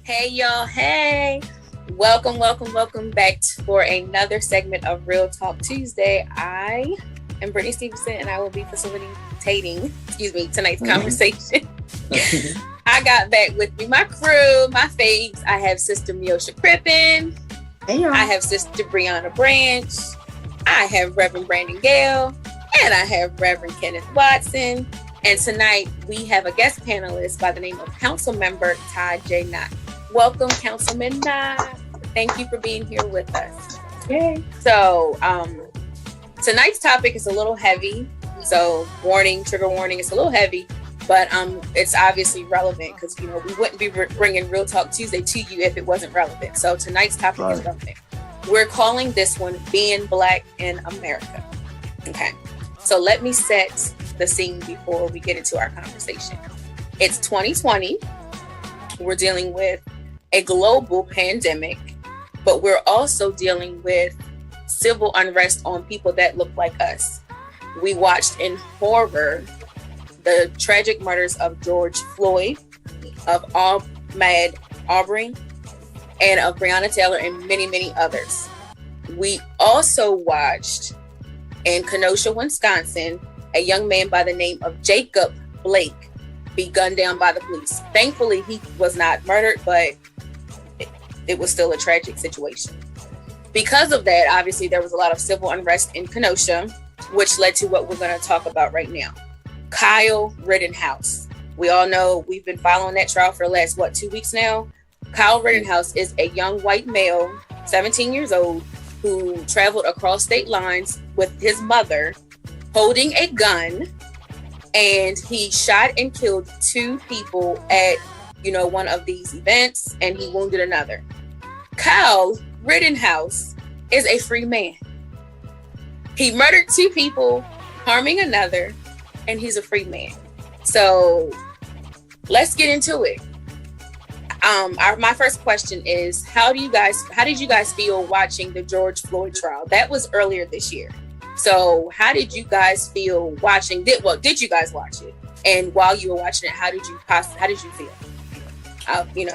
Hey y'all, hey! Welcome back for another segment of Real Talk Tuesday. I am Brittany Stevenson and I will be facilitating, tonight's conversation. I got back with me my crew, my faves. I have Sister Miosha Crippen. Hey y'all. I have Sister Brianna Branch. I have Reverend Brandon Gale. And I have Reverend Kenneth Watson. And tonight we have a guest panelist by the name of Council Member Todd J. Knott. Welcome, Councilman Knott. Thank you for being here with us. Yay. So, tonight's topic is a little heavy. So, trigger warning, it's a little heavy, but it's obviously relevant because, we wouldn't be bringing Real Talk Tuesday to you if it wasn't relevant. So, tonight's topic is relevant. We're calling this one Being Black in America. Okay. So, let me set the scene before we get into our conversation. It's 2020. We're dealing with a global pandemic, but we're also dealing with civil unrest on people that look like us. We watched in horror the tragic murders of George Floyd, of Ahmed Arbery, and of Breonna Taylor, and many, many others. We also watched in Kenosha, Wisconsin, a young man by the name of Jacob Blake be gunned down by the police. Thankfully, he was not murdered, but it was still a tragic situation. Because of that, obviously, there was a lot of civil unrest in Kenosha, which led to what we're going to talk about right now. Kyle Rittenhouse. We all know we've been following that trial for the last, 2 weeks now? Kyle Rittenhouse is a young white male, 17 years old, who traveled across state lines with his mother, holding a gun, and he shot and killed 2 people at, one of these events, and he wounded another. Kyle Rittenhouse is a free man. He murdered 2 people, harming another, and he's a free man. So let's get into it. My first question is, how did you guys feel watching the George Floyd trial? That was earlier this year. So how did you guys feel watching? Did you guys watch it? And while you were watching it, how did you feel?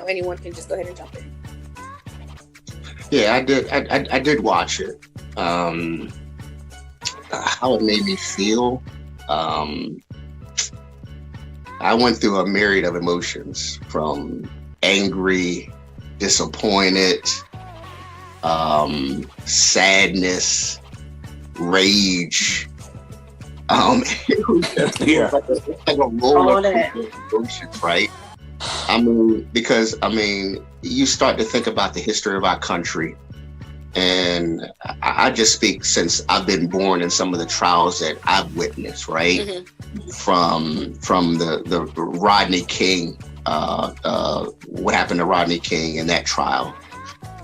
Anyone can just go ahead and jump in. Yeah, I did. I did watch it. How it made me feel. I went through a myriad of emotions, from angry, disappointed, sadness, rage. It was just like a roller coaster of emotions, right? Because you start to think about the history of our country, and I just speak since I've been born in some of the trials that I've witnessed, right? Mm-hmm. From the Rodney King, what happened to Rodney King in that trial.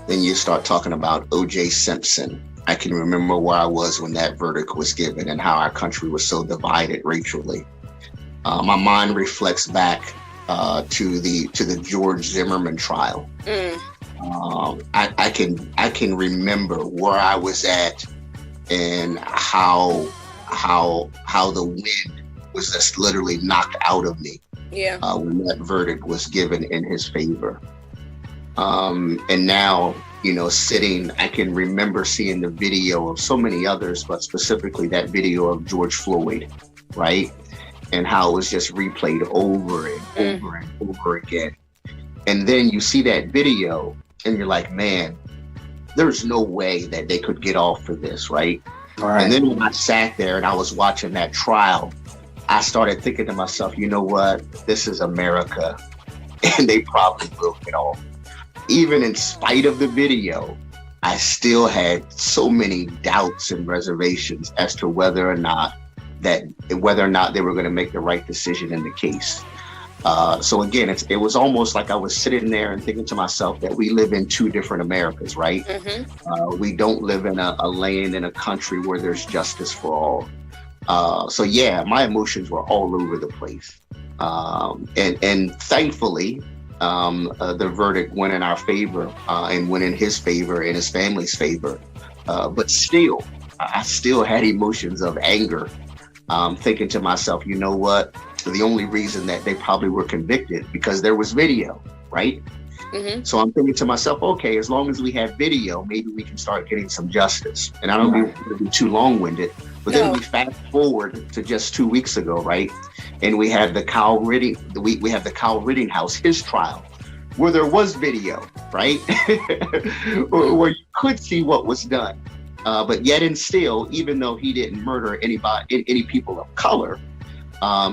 Then you start talking about OJ Simpson. I can remember where I was when that verdict was given and how our country was so divided racially. My mind reflects back to the George Zimmerman trial. I can remember where I was at and how the wind was just literally knocked out of me. Yeah. When that verdict was given in his favor. And now, I can remember seeing the video of so many others, but specifically that video of George Floyd, right? And how it was just replayed over and over and over again. And then you see that video and you're like, man, there's no way that they could get off for this, right? Right. And then when I sat there and I was watching that trial, I started thinking to myself, you know what? This is America, and they probably will get off. Even in spite of the video, I still had so many doubts and reservations as to whether or not they were going to make the right decision in the case. So again, it was almost like I was sitting there and thinking to myself that we live in 2 different Americas, right? Mm-hmm. We don't live in a land, in a country where there's justice for all. So yeah, my emotions were all over the place. And thankfully, the verdict went in our favor, and went in his favor and his family's favor. But still, I still had emotions of anger, thinking to myself, you know what? The only reason that they probably were convicted because there was video, right? Mm-hmm. So I'm thinking to myself, okay, as long as we have video, maybe we can start getting some justice. And I don't want to be too long-winded, but then we fast forward to just 2 weeks ago, right? And we had the Kyle Rittenhouse, his trial, where there was video, right? Where you could see what was done. But yet and still, even though he didn't murder any people of color,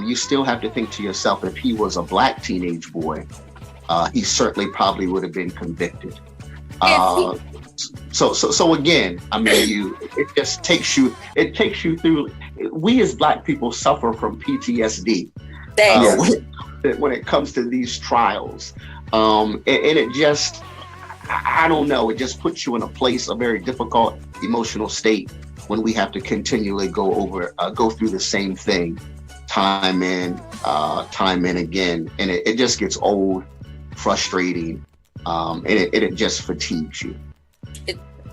you still have to think to yourself, if he was a black teenage boy, he certainly probably would have been convicted. So again, I mean, it just takes you through. We as black people suffer from PTSD when it comes to these trials, and it just, I don't know, it just puts you in a very difficult emotional state when we have to continually go through the same thing time and again, and it just gets old, frustrating, and it just fatigues you.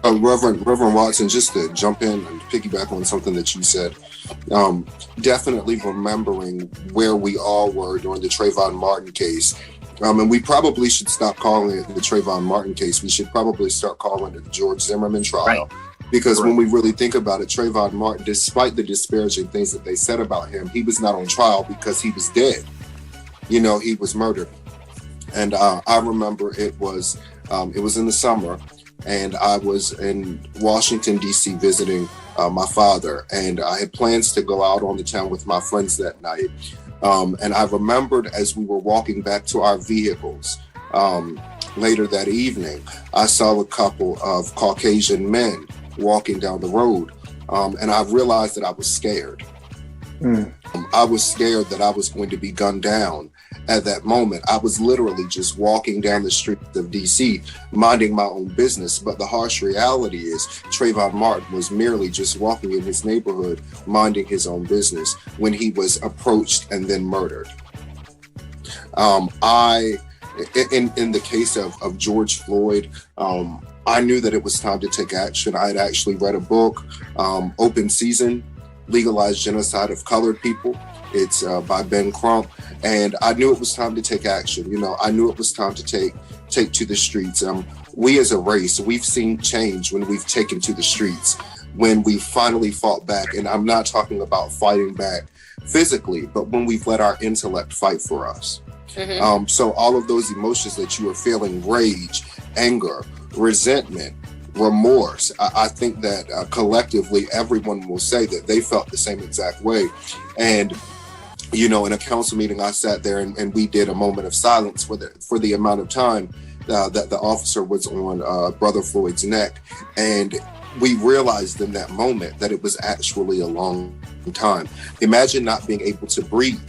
Reverend Watson, just to jump in and piggyback on something that you said, definitely remembering where we all were during the Trayvon Martin case. And we probably should stop calling it the Trayvon Martin case. We should probably start calling it the George Zimmerman trial. Right. Because when we really think about it, Trayvon Martin, despite the disparaging things that they said about him, he was not on trial because he was dead. He was murdered. And I remember it was in the summer, and I was in Washington, D.C. visiting my father, and I had plans to go out on the town with my friends that night. And I remembered as we were walking back to our vehicles later that evening, I saw a couple of Caucasian men walking down the road, and I realized that I was scared. I was scared that I was going to be gunned down at that moment. I was literally just walking down the streets of DC, minding my own business. But the harsh reality is Trayvon Martin was merely just walking in his neighborhood, minding his own business, when he was approached and then murdered. In the case of George Floyd, I knew that it was time to take action. I had actually read a book, Open Season, Legalized Genocide of Colored People. It's by Ben Crump. And I knew it was time to take action. I knew it was time to take to the streets. We as a race, we've seen change when we've taken to the streets, when we finally fought back. And I'm not talking about fighting back physically, but when we've let our intellect fight for us. Mm-hmm. So all of those emotions that you are feeling, rage, anger, resentment, remorse, I think that collectively everyone will say that they felt the same exact way. And in a council meeting, I sat there and we did a moment of silence for the amount of time that the officer was on Brother Floyd's neck. And we realized in that moment that it was actually a long time. Imagine not being able to breathe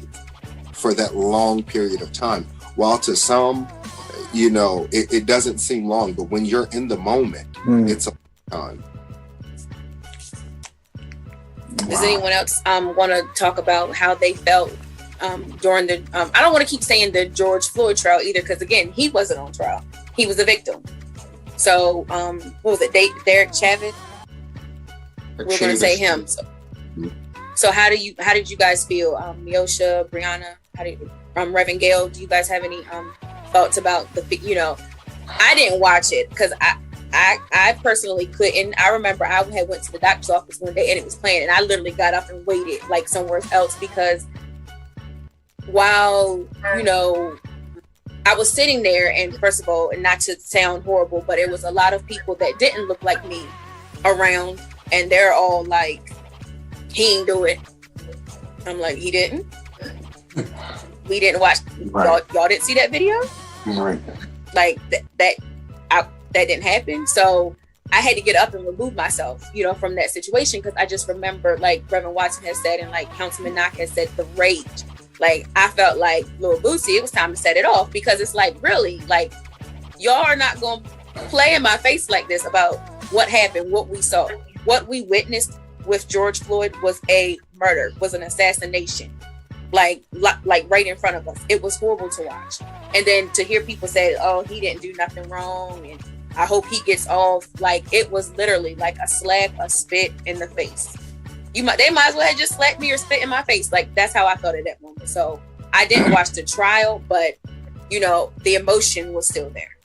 for that long period of time. While to some, it doesn't seem long, but when you're in the moment, it's a long time. Does anyone else want to talk about how they felt during the, I don't want to keep saying the George Floyd trial either, because again, he wasn't on trial. He was a victim. So, what was it, Derek Chavis? We're going to say him. So how did you guys feel? Neosha, Brianna, Reverend Gail, do you guys have any thoughts about I didn't watch it because I personally couldn't. I remember I had went to the doctor's office one day and it was playing, and I literally got up and waited like somewhere else, because while I was sitting there, and first of all, and not to sound horrible, but it was a lot of people that didn't look like me around, and they're all like, he didn't do it. I'm like, he didn't? We didn't watch. Right. Y'all didn't see that video? Right. Like that didn't happen. So I had to get up and remove myself, from that situation, because I just remember, like Reverend Watson has said, and like Councilman Knock has said, the rage. Like, I felt like Lil Boosie, it was time to set it off, because it's like, really, like, y'all are not going to play in my face like this about what happened, what we saw. What we witnessed with George Floyd was a murder, was an assassination, like right in front of us. It was horrible to watch. And then to hear people say, oh, he didn't do nothing wrong, and I hope he gets off, like, it was literally like a slap, a spit in the face. They might as well have just slapped me or spit in my face. Like, that's how I felt at that moment. So I didn't watch the trial, but the emotion was still there.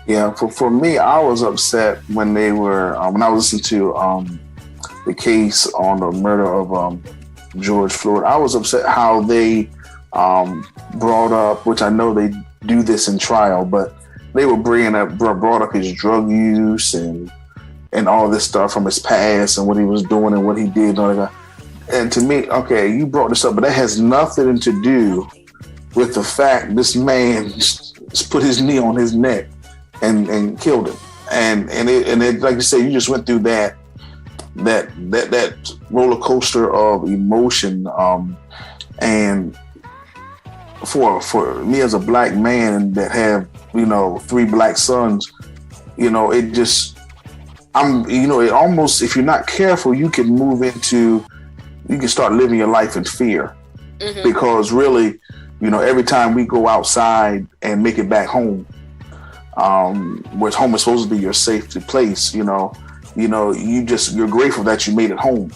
Yeah, for me, I was upset when they were when I was listening to the case on the murder of George Floyd. I was upset how they brought up, which I know they do this in trial, but they were brought up his drug use and all this stuff from his past and what he was doing and what he did and all that. And to me, okay, you brought this up, but that has nothing to do with the fact this man just put his knee on his neck and killed him. And it, like you said, you just went through that roller coaster of emotion. And for me as a black man that have, 3 black sons, it just, it almost, if you're not careful, you can start living your life in fear. Mm-hmm. Because really, every time we go outside and make it back home, where home is supposed to be your safety place, you're grateful that you made it home.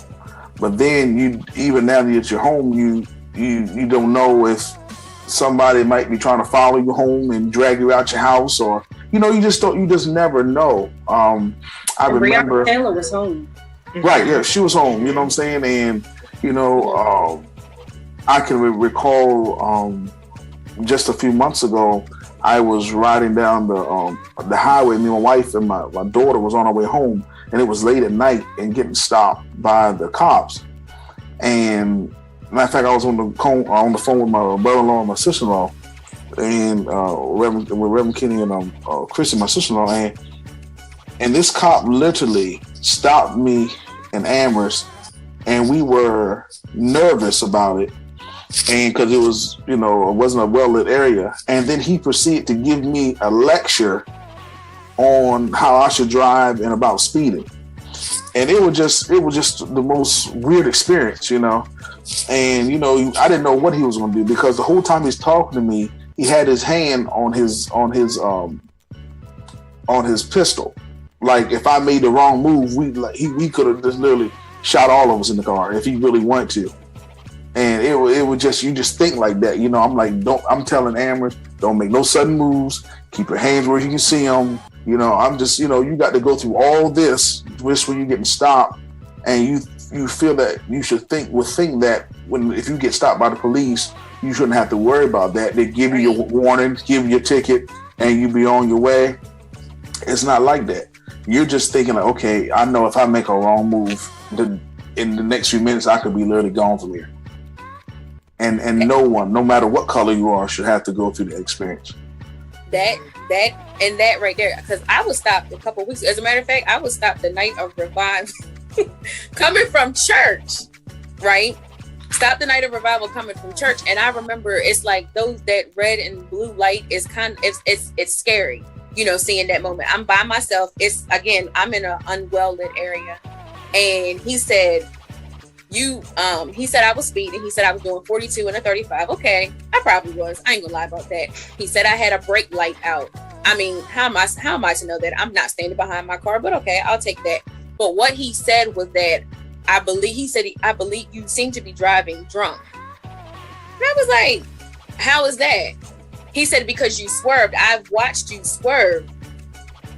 But then even now that you're home, you don't know if somebody might be trying to follow you home and drag you out your house, or you just never know. I remember Taylor was home. Right, yeah, she was home, you know what I'm saying? And I can recall just a few months ago, I was riding down the highway. Me and my wife and my daughter was on our way home, and it was late at night and getting stopped by the cops. And matter of fact, I was on the phone with my brother-in-law and my sister-in-law, and Reverend Kenny and Christy, my sister-in-law, and this cop literally stopped me in Amherst, and we were nervous about it. And because it was, it wasn't a well-lit area. And then he proceeded to give me a lecture on how I should drive and about speeding. And it was just the most weird experience, And, I didn't know what he was going to do, because the whole time he's talking to me, he had his hand on his pistol. Like, if I made the wrong move, we could have just literally shot all of us in the car if he really wanted to. And it would just, you just think like that, I'm like, I'm telling Amherst, don't make no sudden moves, keep your hands where you can see them. I'm just, you got to go through all this just when you're getting stopped, and you feel that you should think that if you get stopped by the police, you shouldn't have to worry about that. They give you your warning, give you your ticket, and you be on your way. It's not like that. You're just thinking like, okay, I know if I make a wrong move, in the next few minutes, I could be literally gone from here. And no one, no matter what color you are, should have to go through the experience. That right there, because I was stopped a couple weeks. As a matter of fact, I was stopped the night of revival, coming from church, right? Stopped the night of revival coming from church, and I remember it's like that red and blue light is it's scary, seeing that moment. I'm by myself. I'm in an unwell-lit area, and he said, he said I was speeding. He said I was doing 42 and a 35. Okay, I probably was. I ain't gonna lie about that. He said I had a brake light out. I mean, how am I to know that? I'm not standing behind my car, but okay, I'll take that. But what he said was that I believe you seem to be driving drunk. And I was like, how is that? He said, because you swerved. I've watched you swerve.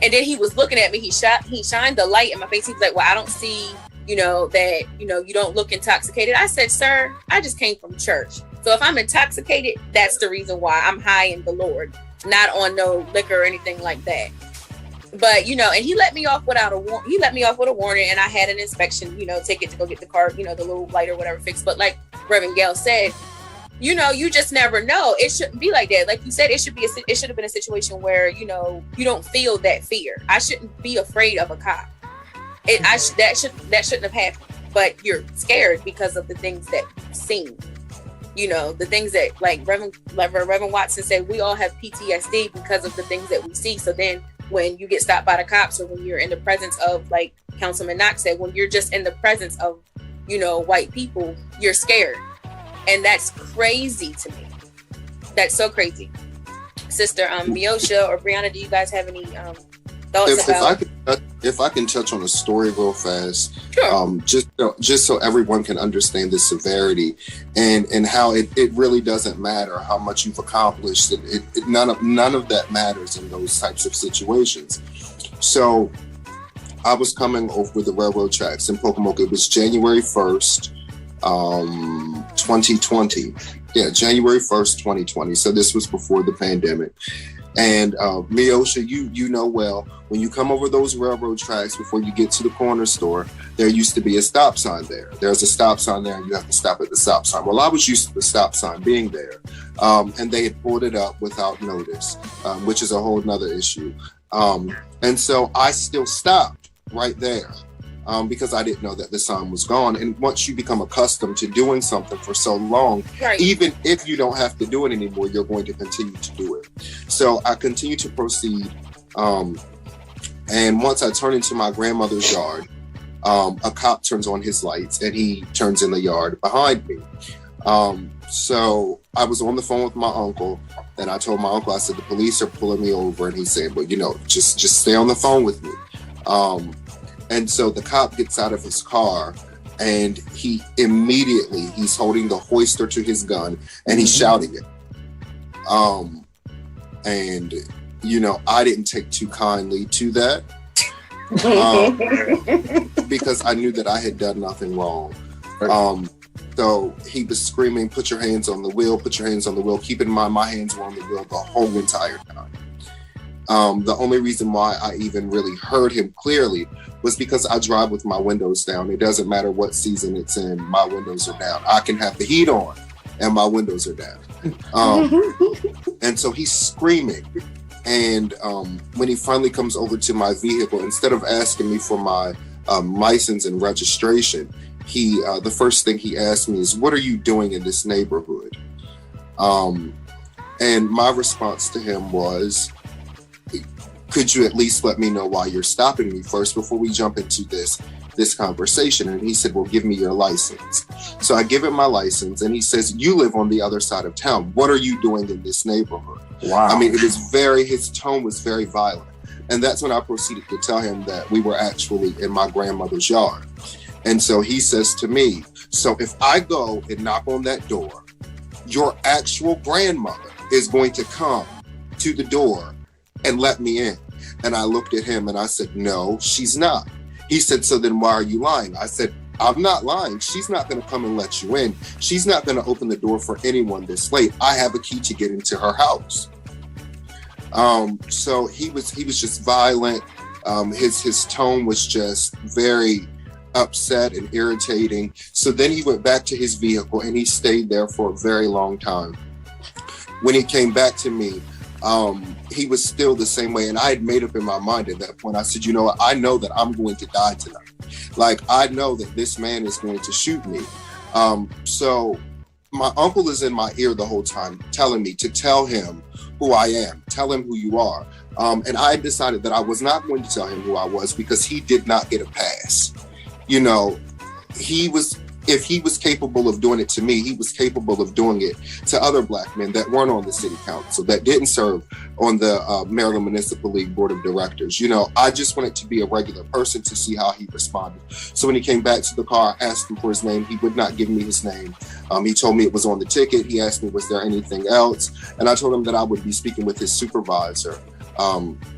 And then he was looking at me. He shined the light in my face. He was like, well, I don't see that, you don't look intoxicated. I said, sir, I just came from church. So if I'm intoxicated, that's the reason why. I'm high in the Lord, not on no liquor or anything like that. But, and he let me off without a warning. He let me off with a warning, and I had an inspection, ticket to go get the car, the little light or whatever fixed. But like Reverend Gail said, you just never know. It shouldn't be like that. Like you said, it should have been a situation where, you don't feel that fear. I shouldn't be afraid of a cop. That shouldn't have happened, but you're scared because of the things that you've seen, the things that like Reverend Watson said, we all have PTSD because of the things that we see. So then when you get stopped by the cops, or when you're in the presence of, like Councilman Knox said, when you're just in the presence of, white people, you're scared. And that's crazy to me. That's so crazy. Sister Miosha or Brianna, do you guys have any thoughts about? if I can touch on a story real fast, Sure. Just so everyone can understand the severity and how it really doesn't matter how much you've accomplished. None of that matters in those types of situations. So I was coming over the railroad tracks in Pocomoke. It was January 1st, 2020. Yeah, January 1st, 2020. So this was before the pandemic. And Miosha, you know well, when you come over those railroad tracks before you get to the corner store, there used to be a stop sign there. There's a stop sign there and you have to stop at the stop sign. Well, I was used to the stop sign being there. And they had pulled it up without notice, which is a whole nother issue. And so I still stopped right there. Because I didn't know that the sign was gone. And once you become accustomed to doing something for so long, right, even if you don't have to do it anymore, you're going to continue to do it. So I continue to proceed. And once I turn into my grandmother's yard, a cop turns on his lights and he turns in the yard behind me. So I was on the phone with my uncle and I told my uncle, I said, the police are pulling me over. And he said, well, just stay on the phone with me. And so the cop gets out of his car and he's holding the hoister to his gun and he's shouting it. And, I didn't take too kindly to that because I knew that I had done nothing wrong. So he was screaming, put your hands on the wheel, put your hands on the wheel. Keep in mind, my hands were on the wheel the whole entire time. The only reason why I even really heard him clearly was because I drive with my windows down. It doesn't matter what season it's in, my windows are down. I can have the heat on and my windows are down. And so he's screaming. And when he finally comes over to my vehicle, instead of asking me for my license and registration, the first thing he asked me is, what are you doing in this neighborhood? And my response to him was, could you at least let me know why you're stopping me first before we jump into this conversation? And he said, well, give me your license. So I give him my license and he says, you live on the other side of town. What are you doing in this neighborhood? Wow. I mean, his tone was very violent. And that's when I proceeded to tell him that we were actually in my grandmother's yard. And so he says to me, so if I go and knock on that door, your actual grandmother is going to come to the door and let me in. And I looked at him and I said, no, she's not. He said, so then why are you lying? I said, I'm not lying. She's not going to come and let you in. She's not going to open the door for anyone this late. I have a key to get into her house. So he was just violent. His tone was just very upset and irritating. So then he went back to his vehicle and he stayed there for a very long time. When he came back to me, he was still the same way. And I had made up in my mind at that point. I said, what? I know that I'm going to die tonight. Like, I know that this man is going to shoot me. So my uncle is in my ear the whole time telling me to tell him who I am, tell him who you are. And I decided that I was not going to tell him who I was because he did not get a pass. If he was capable of doing it to me, he was capable of doing it to other Black men that weren't on the city council, that didn't serve on the Maryland Municipal League Board of Directors. I just wanted to be a regular person to see how he responded. So when he came back to the car, I asked him for his name. He would not give me his name. He told me it was on the ticket. He asked me, was there anything else? And I told him that I would be speaking with his supervisor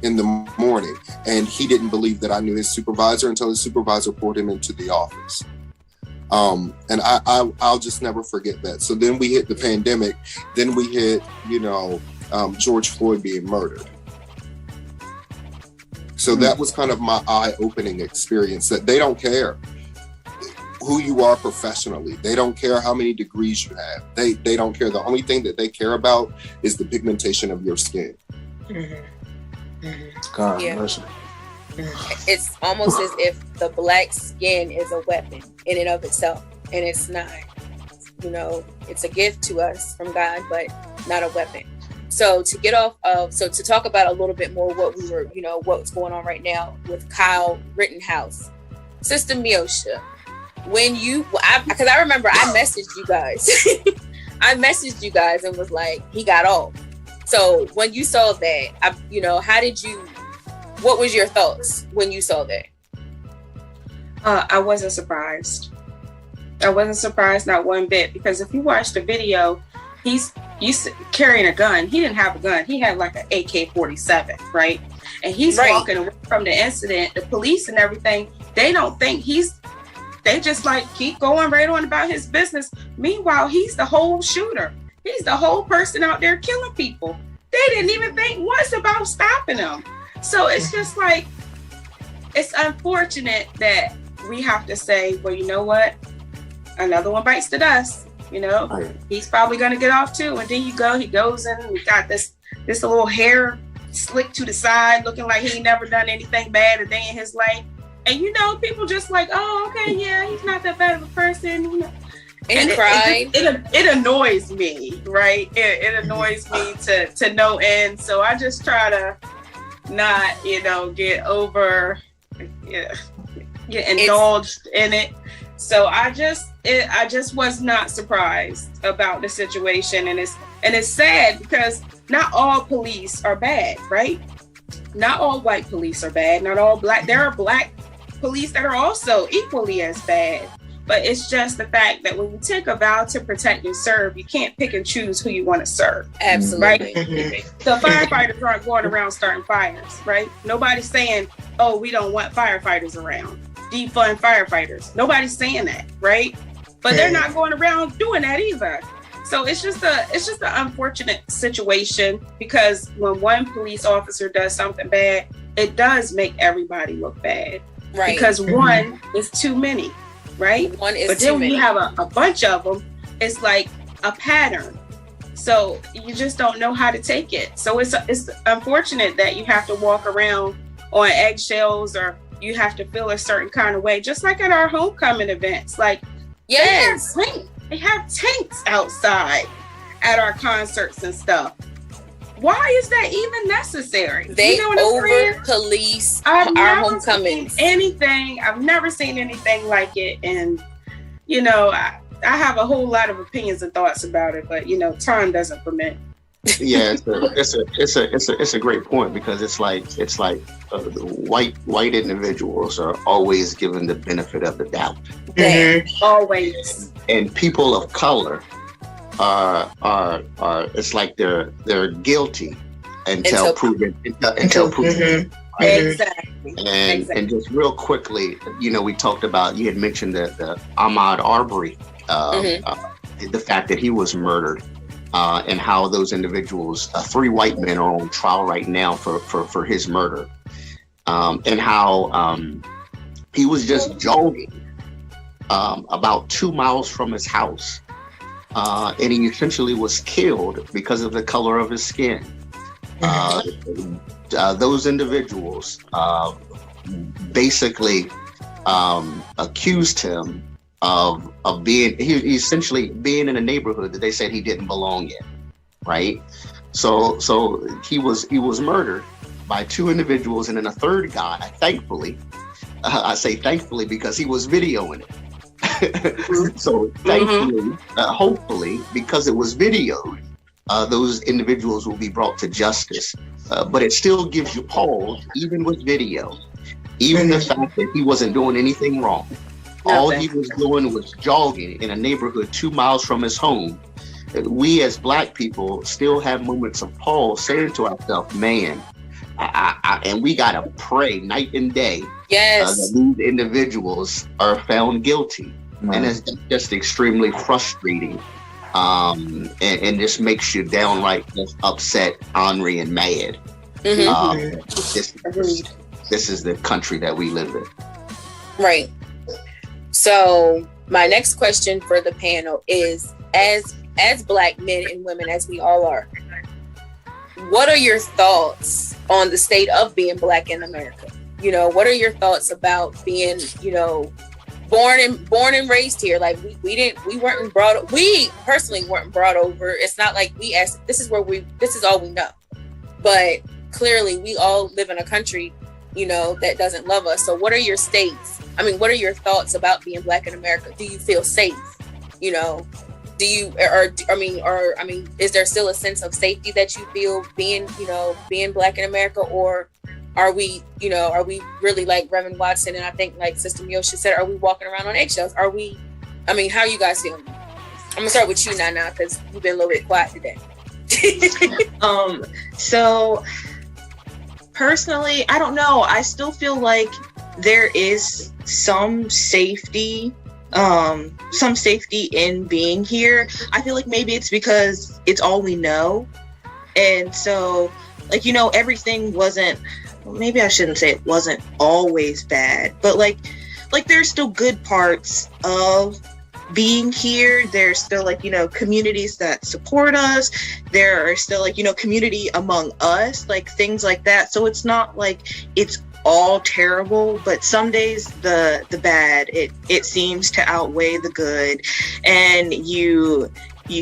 in the morning. And he didn't believe that I knew his supervisor until his supervisor pulled him into the office. And I'll just never forget that. So then we hit the pandemic. Then we hit, George Floyd being murdered. So that was kind of my eye-opening experience, that they don't care who you are professionally. They don't care how many degrees you have. They don't care. The only thing that they care about is the pigmentation of your skin. Mm-hmm. Mm-hmm. God, yeah. mercy. It's almost as if the Black skin is a weapon in and of itself, and it's not. It's a gift to us from God, but not a weapon. So to to talk about a little bit more what we were, what's going on right now with Kyle Rittenhouse, Sister Miosha, because I remember I messaged you guys, and was like, he got off. So when you saw that, how did you what was your thoughts when you saw that? I wasn't surprised. I wasn't surprised, not one bit, because if you watch the video, he's carrying a gun. He didn't have a gun. He had like an AK-47, right? And he's walking away from the incident. The police and everything, they don't think they just like keep going right on about his business. Meanwhile, he's the whole shooter. He's the whole person out there killing people. They didn't even think once about stopping him. So it's just like, it's unfortunate that we have to say, well, you know what? Another one bites the dust, you know? Right. He's probably going to get off too. And then he goes in and we got this little hair slicked to the side, looking like he ain't never done anything bad a day in his life. And, you know, people just like, oh, okay, yeah, he's not that bad of a person, you know? And he cried. It annoys me, right? It annoys me to no end. So I just try to not, you know, get indulged in it. So I just was not surprised about the situation, and it's sad because not all police are bad, right? Not all white police are bad. Not all black. There are black police that are also equally as bad. But it's just the fact that when you take a vow to protect and serve, you can't pick and choose who you want to serve. Absolutely. Right? The firefighters aren't going around starting fires, right? Nobody's saying, oh, we don't want firefighters around. Defund firefighters. Nobody's saying that, right? But they're not going around doing that either. So it's just an unfortunate situation, because when one police officer does something bad, it does make everybody look bad. Right. Because one is too many. Right? One is but then when you have a bunch of them, it's like a pattern. So you just don't know how to take it. So it's unfortunate that you have to walk around on eggshells, or you have to feel a certain kind of way. Just like at our homecoming events. Like, yes, they have tanks outside at our concerts and stuff. Why is that even necessary? They over police our homecomings. I've never seen anything like it, and you know, I have a whole lot of opinions and thoughts about it, but you know, time doesn't permit. Yeah, it's a great point, because it's like white individuals are always given the benefit of the doubt. Always. And people of color are it's like they're guilty until proven. Right? Exactly. And just real quickly, you know, we talked about, you had mentioned the Ahmed Arbery, the fact that he was murdered, and how those individuals, 3 white men are on trial right now for his murder, and how he was just jogging about 2 miles from his house. And he essentially was killed because of the color of his skin. Those individuals basically accused him of being essentially being in a neighborhood that they said he didn't belong in, right? So he was murdered by 2 individuals, and then a third guy, thankfully, I say thankfully because he was videoing it. So thankfully, hopefully, because it was videoed, those individuals will be brought to justice. But it still gives you pause, even with video, even the fact that he wasn't doing anything wrong. All he was doing was jogging in a neighborhood 2 miles from his home. We as Black people still have moments of pause, saying to ourselves, man, and we gotta pray night and day that these individuals are found guilty. And it's just extremely frustrating, and just makes you downright just upset, ornery, and mad. This is the country that we live in. Right. So my next question for the panel is, as Black men and women, as we all are, what are your thoughts on the state of being Black in America? You know, what are your thoughts about being, you know, born and raised here? Like we personally weren't brought over. It's not like we asked, this is all we know. But clearly we all live in a country, you know, that doesn't love us. So what are your what are your thoughts about being Black in America? Do you feel safe? You know, is there still a sense of safety that you feel being Black in America, or are we really like Reverend Watson and I think like Sister Miosha said, are we walking around on eggshells? How are you guys feeling? I'm gonna start with you now because you've been a little bit quiet today. So personally, I don't know. I still feel like there is some safety in being here. I feel like maybe it's because it's all we know. And so, like, everything wasn't, maybe I shouldn't say it wasn't always bad, but like there's still good parts of being here. There's still like, communities that support us. There are still like, community among us, like things like that. So it's not like it's all terrible, but some days the bad, it seems to outweigh the good. And you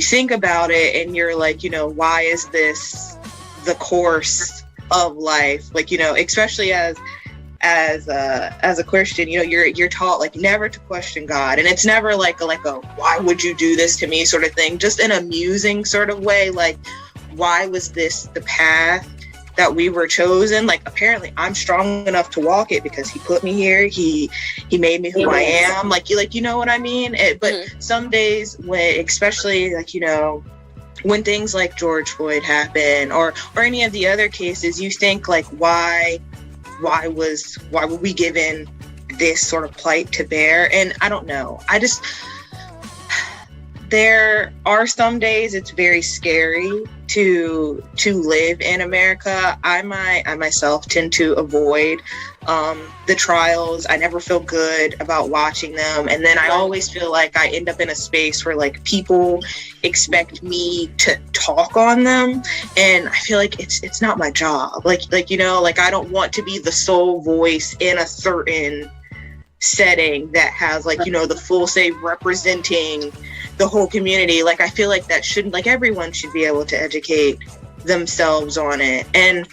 think about it and you're like, why is this the course of life? Like, especially as a Christian, you're taught like never to question God, and it's never like a why would you do this to me sort of thing, just an amusing sort of way, like why was this the path that we were chosen? Like apparently I'm strong enough to walk it because he put me here, he made me who I am, like you know what I mean? But some days when, especially like when things like George Floyd happen or any of the other cases, you think like why were we given this sort of plight to bear? And I don't know. There are some days it's very scary to live in America. I myself tend to avoid the trials. I never feel good about watching them. And then I always feel like I end up in a space where like people expect me to talk on them. And I feel like it's not my job. Like I don't want to be the sole voice in a certain setting that has like, the full say representing the whole community. Like I feel like that shouldn't, like everyone should be able to educate themselves on it. And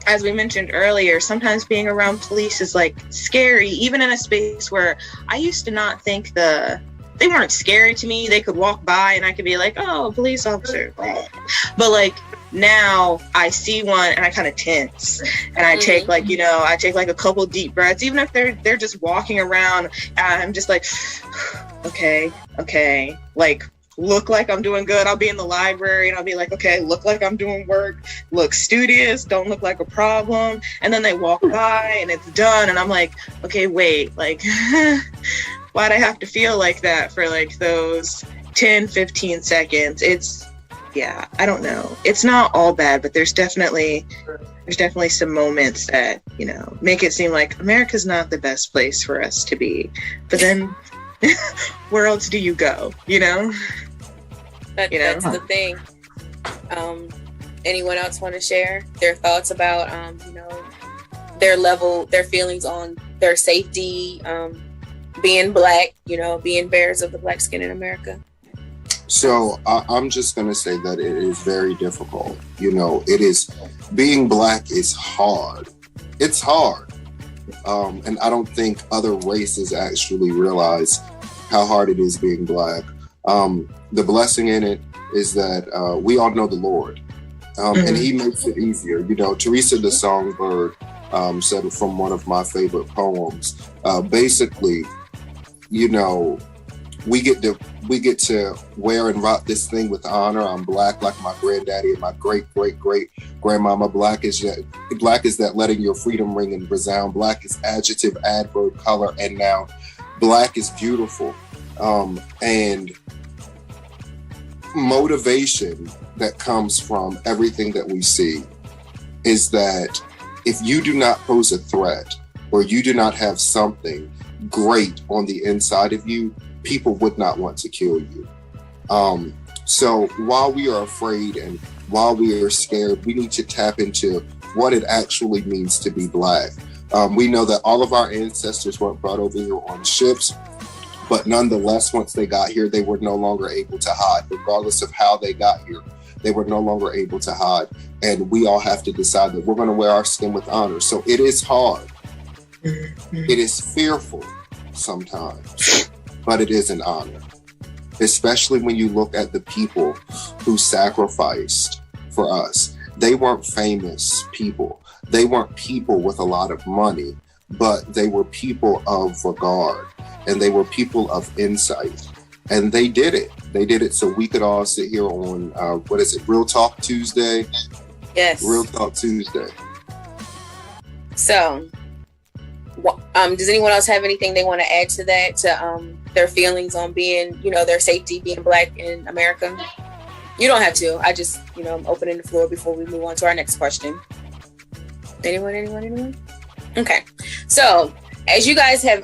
as we mentioned earlier, sometimes being around police is like scary, even in a space where I used to not think they weren't scary to me. They could walk by and I could be like, oh, police officer. But like now I see one and I kind of tense and I take like, I take like a couple deep breaths, even if they're just walking around. I'm just like, okay, like look like I'm doing good. I'll be in the library and I'll be like, okay, look like I'm doing work, look studious, don't look like a problem. And then they walk by and it's done. And I'm like, okay, wait, like, why'd I have to feel like that for like those 10, 15 seconds? I don't know. It's not all bad, but there's definitely some moments that, make it seem like America's not the best place for us to be. But then where else do you go, That's the thing. Anyone else want to share their thoughts about, their feelings on their safety, being Black, being bearers of the Black skin in America? So I'm just going to say that it is very difficult. It is, being Black is hard. It's hard. And I don't think other races actually realize how hard it is being Black. The blessing in it is that we all know the Lord, and He makes it easier. Teresa the Songbird said from one of my favorite poems, basically, we get to wear and rock this thing with honor. I'm Black like my granddaddy and my great grandmama. Black is that letting your freedom ring and resound. Black is adjective, adverb, color, and noun. Black is beautiful. And motivation that comes from everything that we see is that if you do not pose a threat or you do not have something great on the inside of you, people would not want to kill you. So while we are afraid and while we are scared, we need to tap into what it actually means to be Black. We know that all of our ancestors weren't brought over here on ships, but nonetheless, once they got here, they were no longer able to hide. Regardless of how they got here, they were no longer able to hide. And we all have to decide that we're going to wear our skin with honor. So it is hard. It is fearful sometimes, but it is an honor. Especially when you look at the people who sacrificed for us. They weren't famous people. They weren't people with a lot of money, but they were people of regard, and they were people of insight. And they did it. They did it so we could all sit here on, Real Talk Tuesday? Yes. Real Talk Tuesday. So, does anyone else have anything they want to add to that, to their feelings on being, their safety, being Black in America? You don't have to. I just, I'm opening the floor before we move on to our next question. Anyone? Okay. So, as you guys have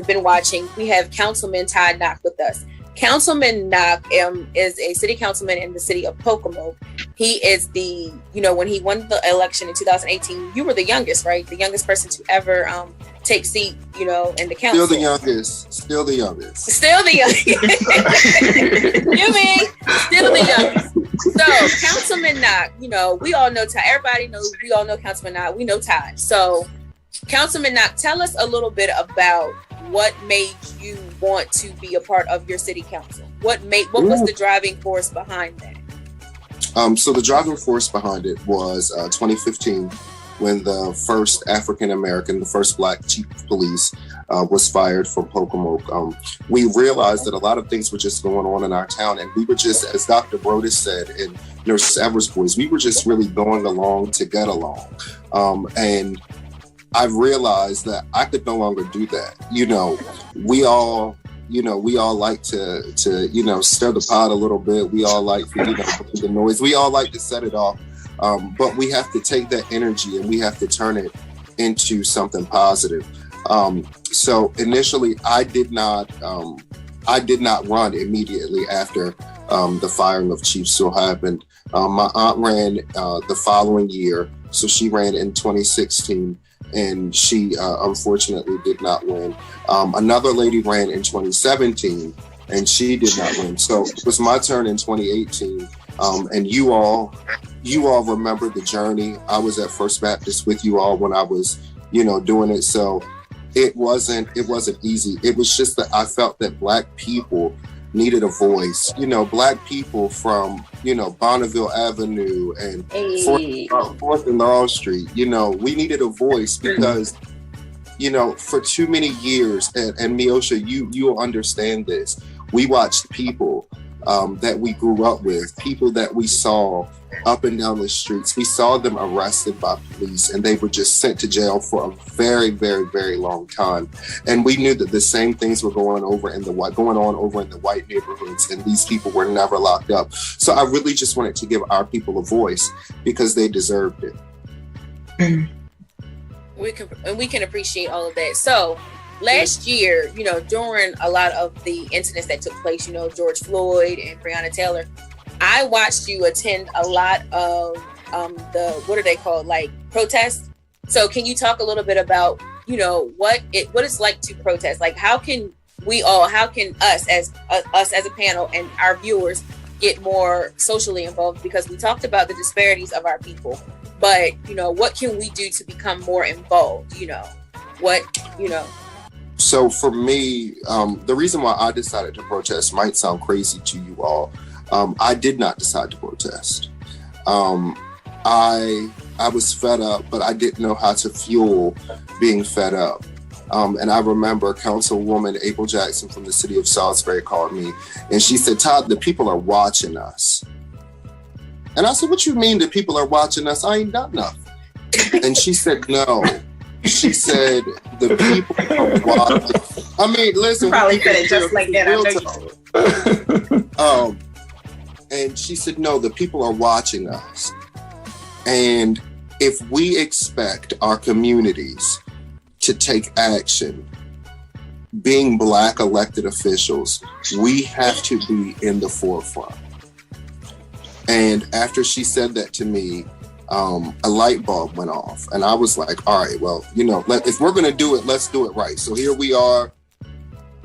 been watching, we have Councilman Todd Knock with us. Councilman Knock is a city councilman in the city of Pocomoke. He is the, when he won the election in 2018, you were the youngest, right? The youngest person to ever take seat, in the council. Still the youngest. You mean still the youngest. So Councilman Knock, we all know Todd. Everybody knows, we all know Councilman Knock. We know Todd. So Councilman Knock, tell us a little bit about what made you want to be a part of your city council. What was the driving force behind that? So the driving force behind it was 2015, when the first African-American, the first Black chief of police was fired from Pocomoke. We realized that a lot of things were just going on in our town, and we were just, as Dr. Brodus said in Nurse Evers' voice, we were just really going along to get along. And I realized that I could no longer do that. We all like to stir the pot a little bit. We all like to, the noise. We all like to set it off. But we have to take that energy and we have to turn it into something positive. So initially, I did not run immediately after the firing of Chief Sewell happened. My aunt ran the following year, so she ran in 2016. And she unfortunately did not win. Another lady ran in 2017, and she did not win. So it was my turn in 2018. And you all remember the journey. I was at First Baptist with you all when I was, doing it. So it wasn't easy. It was just that I felt that Black people needed a voice. Black people from, Bonneville Avenue and 4th and Laurel Street, we needed a voice because, for too many years, and Miosha, you'll understand this. We watched people that we grew up with, people that we saw up and down the streets. We saw them arrested by police, and they were just sent to jail for a very, very, very long time. And we knew that the same things were going on over in the white neighborhoods, and these people were never locked up. So I really just wanted to give our people a voice because they deserved it. We can appreciate all of that. So last year, during a lot of the incidents that took place, George Floyd and Breonna Taylor, I watched you attend a lot of what are they called, like protests. So can you talk a little bit about, what it's like to protest? Like, how can us as a panel and our viewers get more socially involved? Because we talked about the disparities of our people, but what can we do to become more involved? So for me, the reason why I decided to protest might sound crazy to you all. I did not decide to protest. I was fed up, but I didn't know how to fuel being fed up. And I remember Councilwoman April Jackson from the city of Salisbury called me, and she said, "Todd, the people are watching us." And I said, "What you mean the people are watching us? I ain't done nothing." And she said, "No." She said, "The people are watching." I mean, listen. You probably said it just like that. I know. And she said, "No, the people are watching us. And if we expect our communities to take action, being Black elected officials, we have to be in the forefront." And after she said that to me, a light bulb went off. And I was like, all right, well, if we're going to do it, let's do it right. So here we are,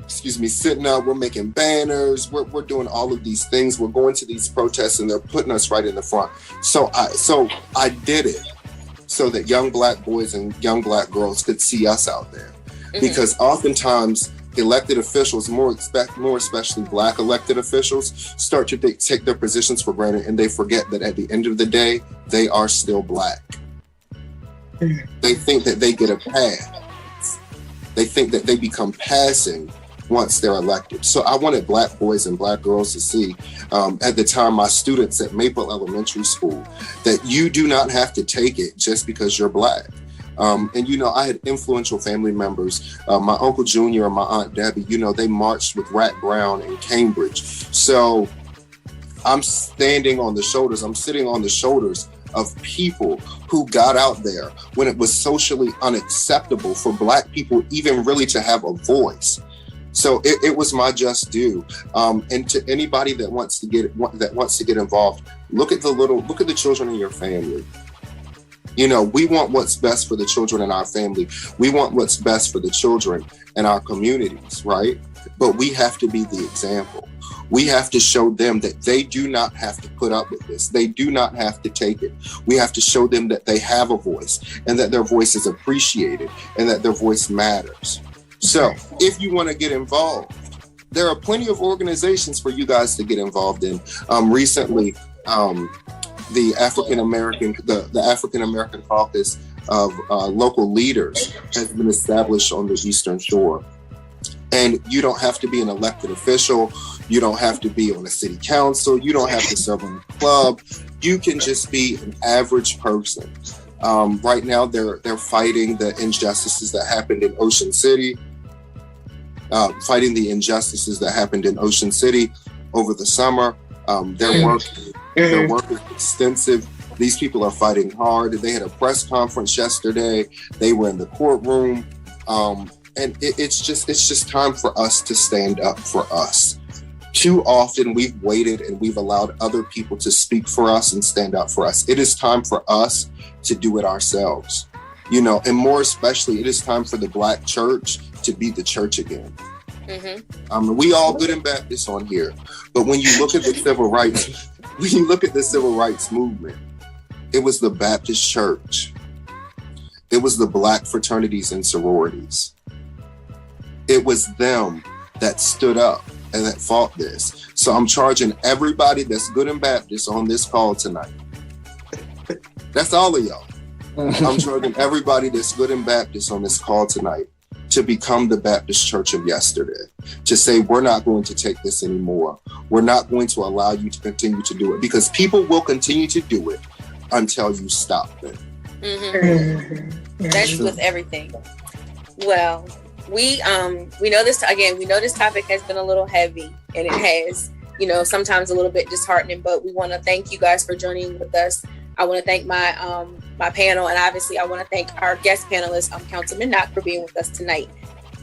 sitting up, we're making banners, we're doing all of these things. We're going to these protests and they're putting us right in the front. So I did it so that young Black boys and young Black girls could see us out there. Mm-hmm. Because oftentimes elected officials, more especially Black elected officials, start to take their positions for granted, and they forget that at the end of the day, they are still Black. They think that they get a pass. They think that they become passing once they're elected. So I wanted Black boys and Black girls to see, at the time, my students at Maple Elementary School, that you do not have to take it just because you're Black. And, you know, I had influential family members, my Uncle Junior and my Aunt Debbie, you know, they marched with Rat Brown in Cambridge. So I'm sitting on the shoulders of people who got out there when it was socially unacceptable for Black people even really to have a voice. So it was my just due. And to anybody that wants to get involved, look at the children in your family. You know, we want what's best for the children in our family. We want what's best for the children in our communities, right? But we have to be the example. We have to show them that they do not have to put up with this. They do not have to take it. We have to show them that they have a voice and that their voice is appreciated and that their voice matters. So if you want to get involved, there are plenty of organizations for you guys to get involved in. Recently, the African American Caucus of Local Leaders has been established on the Eastern Shore. And you don't have to be an elected official. You don't have to be on a city council. You don't have to serve on a club. You can just be an average person. Right now, they're fighting the injustices that happened in Ocean City. Over the summer. Their work is extensive. These people are fighting hard. They had a press conference yesterday. They were in the courtroom. And it's just time for us to stand up for us. Too often we've waited and we've allowed other people to speak for us and stand up for us. It is time for us to do it ourselves. You know, and more especially, it is time for the Black church to be the church again. Mm-hmm. We all good and Baptist on here, but when you look at the civil rights movement, it was the Baptist church. It was the Black fraternities and sororities. It was them that stood up and that fought this. So I'm charging everybody that's good and Baptist on this call tonight. That's all of y'all. I'm charging everybody that's good and Baptist on this call tonight to become the Baptist church of yesterday, to say, we're not going to take this anymore. We're not going to allow you to continue to do it, because people will continue to do it until you stop them. Mm-hmm. That's with everything. Well, we know this topic has been a little heavy, and it has, you know, sometimes a little bit disheartening, but we want to thank you guys for joining with us. I want to thank my my panel, and obviously I want to thank our guest panelist, Councilman Knock, for being with us tonight.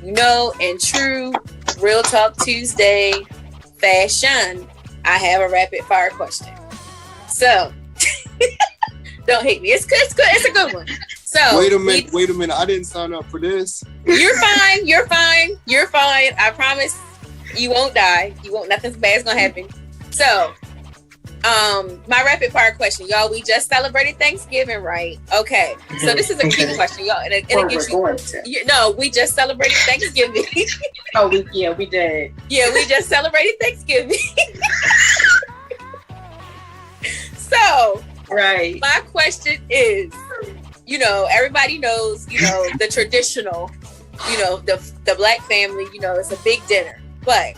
You know, in true Real Talk Tuesday fashion, I have a rapid fire question. So don't hate me. It's good. It's a good one. So wait a minute. I didn't sign up for this. You're fine. I promise you won't die. Nothing bad's gonna happen. So my rapid fire question, y'all. We just celebrated Thanksgiving, right? Okay. So this is a key question, y'all. And it gives we just celebrated Thanksgiving. We did. Yeah, we just celebrated Thanksgiving. So, right. My question is, you know, everybody knows, you know, the traditional, you know, the Black family, you know, it's a big dinner. But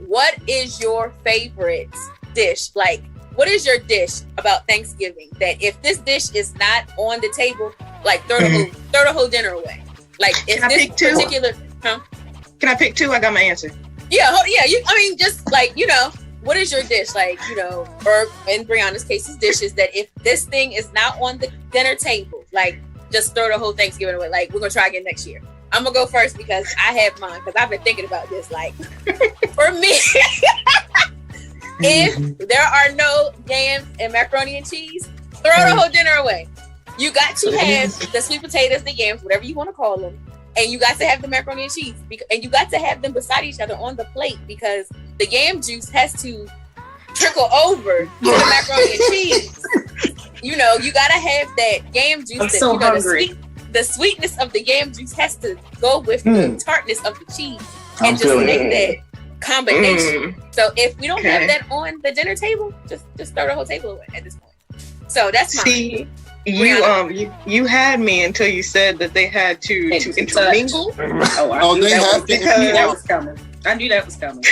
what is your favorite dish? Like, what is your dish about Thanksgiving that if this dish is not on the table, like throw the whole dinner away? Like, if this particular, Can I pick two? I got my answer. Yeah. Just like, you know, what is your dish? Like, you know, or in Brianna's case, it's dishes that if this thing is not on the dinner table, like, just throw the whole Thanksgiving away. Like, we're gonna try again next year. I'm gonna go first because I have mine, because I've been thinking about this. Like, for me, if there are no yams and macaroni and cheese, throw the whole dinner away. You got to have the sweet potatoes, the yams, whatever you want to call them, and you got to have the macaroni and cheese, and you got to have them beside each other on the plate, because the yam juice has to trickle over to the macaroni and cheese. You know, you got to have that yam juice. I'm so hungry. The sweetness of the yam juice has to go with the tartness of the cheese, and just make that combination. So if we don't have that on the dinner table, just throw the whole table away at this point. So that's mine. You had me until you said that they had to intermingle. Oh, they have to. I knew that was coming.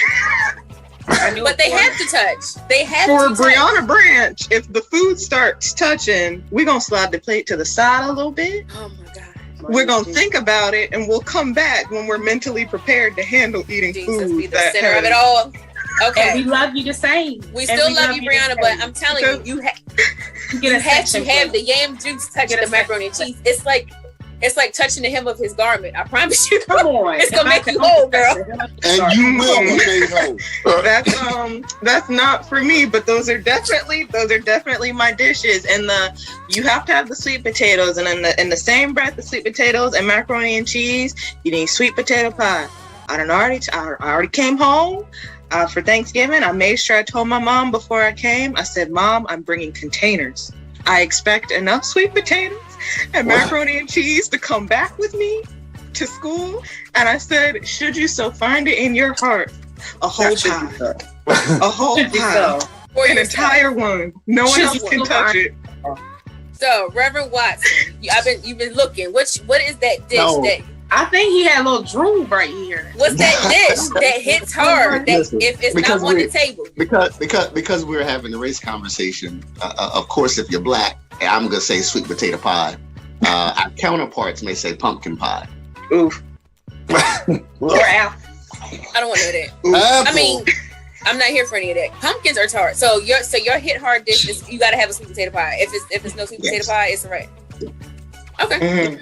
But they have to touch. They have for to Brianna touch. Branch. If the food starts touching, we're gonna slide the plate to the side a little bit. Oh my God. We're gonna think about it, and we'll come back when we're mentally prepared to handle eating Jesus, food. be the center of it all. Okay. And we love you the same. We still love you, Brianna, but I'm telling you, you have to have the yam juice touch the macaroni and cheese. It's like touching the hem of his garment. I promise you. Come on, it's gonna make you whole, girl. And you will be made whole. That's not for me, but those are definitely my dishes. And you have to have the sweet potatoes, and in the same breath, the sweet potatoes and macaroni and cheese, you need sweet potato pie. I already came home. For Thanksgiving, I made sure I told my mom before I came. I said, Mom, I'm bringing containers. I expect enough sweet potatoes and macaroni and cheese to come back with me to school. And I said, should you so find it in your heart, a whole pie. A whole pie. An entire one. No one else can touch it. So, Reverend Watson, you've been looking. What is that dish that... I think he had a little drool right here. What's that dish that hits hard? That if it's not on the table. Because we're having a race conversation. Of course, if you're black, I'm gonna say sweet potato pie. Our counterparts may say pumpkin pie. Oof. Or apple. I don't want to know that. I mean, I'm not here for any of that. Pumpkins are tart. So your hit hard dish is you got to have a sweet potato pie. If it's no sweet potato pie, it's all right. Okay.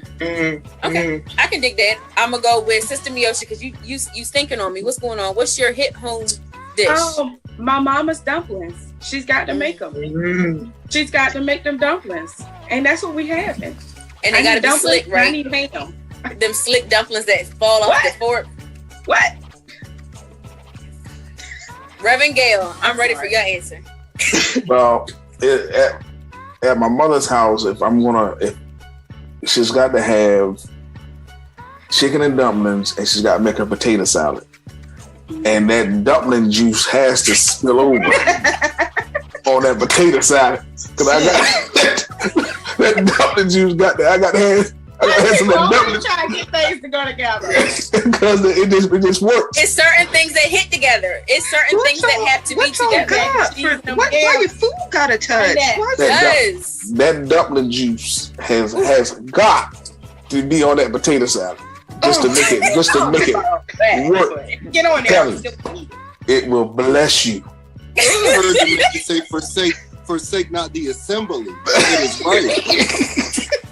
Okay. I can dig that. I'm gonna go with Sister Miosha because you stinking on me. What's going on? What's your hit home dish? My mama's dumplings. She's got to make them. She's got to make them dumplings, and that's what we have. And they gotta be slick, right? I need ham. Them slick dumplings that fall off the fork. What? Reverend Gale, I'm ready for your answer. Well, at my mother's house, if she's got to have chicken and dumplings, and she's got to make her potato salad. And that dumpling juice has to spill over on that potato salad. Because I got that dumpling juice I got to have some of that dumpling. Trying to get things to go together. Because it just works. It's certain things that hit together. It's certain things that have to be together. Why your food gotta touch? That dumpling juice has got to be on that potato salad just to make it work. Get on there. It will bless you. I heard you say forsake not the assembly. It is right.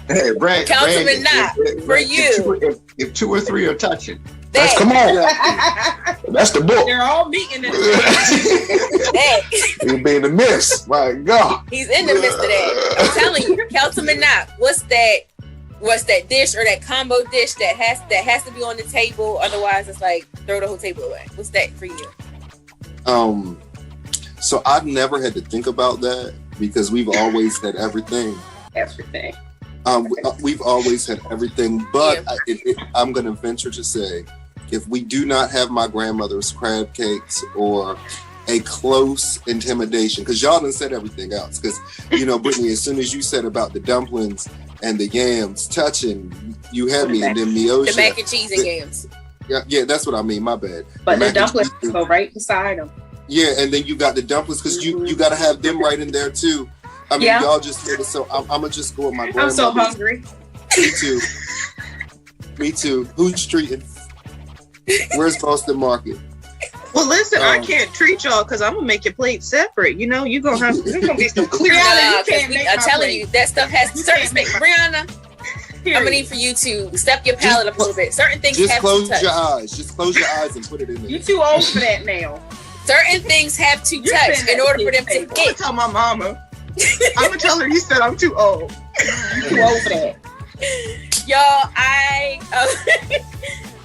Hey, Brandon, Councilman Knott, for you. If 2 or 3 are touching. Come on. That's the book. They're all meeting in He's being the miss. My God. He's in the midst of that. I'm telling you, Councilman Knott, what's that dish or that combo dish that has to be on the table? Otherwise, it's like throw the whole table away. What's that for you? So I've never had to think about that because we've always had everything. Everything. We've always had everything, but I'm going to venture to say, if we do not have my grandmother's crab cakes or a close intimidation, because y'all done said everything else. Because, Brittany, as soon as you said about the dumplings and the yams touching, you had me, and then Miosha. The mac and cheese and yams. Yeah, that's what I mean. My bad. But the dumplings go right beside them. Yeah, and then you got the dumplings because you got to have them right in there too. I mean, y'all just did it, so I'm gonna just go with my grandmother. I'm so hungry. Me too. Who's treating? Where's Boston Market? Well, listen, I can't treat y'all because I'm gonna make your plate separate. You're gonna there's gonna be some clear. I'm telling you, that stuff has certain space. Brianna, I'm gonna need for you to step your palate up a little bit. Certain things just have close to touch. your eyes. Just close your eyes and put it in there. You too old for that now. Certain things have to touch in order for them to I'm gonna tell my mama. I'm gonna tell her you said I'm too old. You too old for that. Y'all,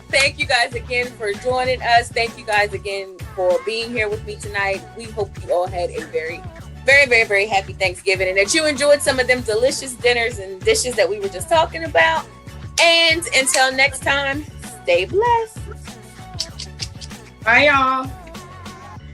thank you guys again for joining us. Thank you guys again for being here with me tonight. We hope you all had a very, very, very, very happy Thanksgiving and that you enjoyed some of them delicious dinners and dishes that we were just talking about. And until next time, stay blessed. Bye, y'all.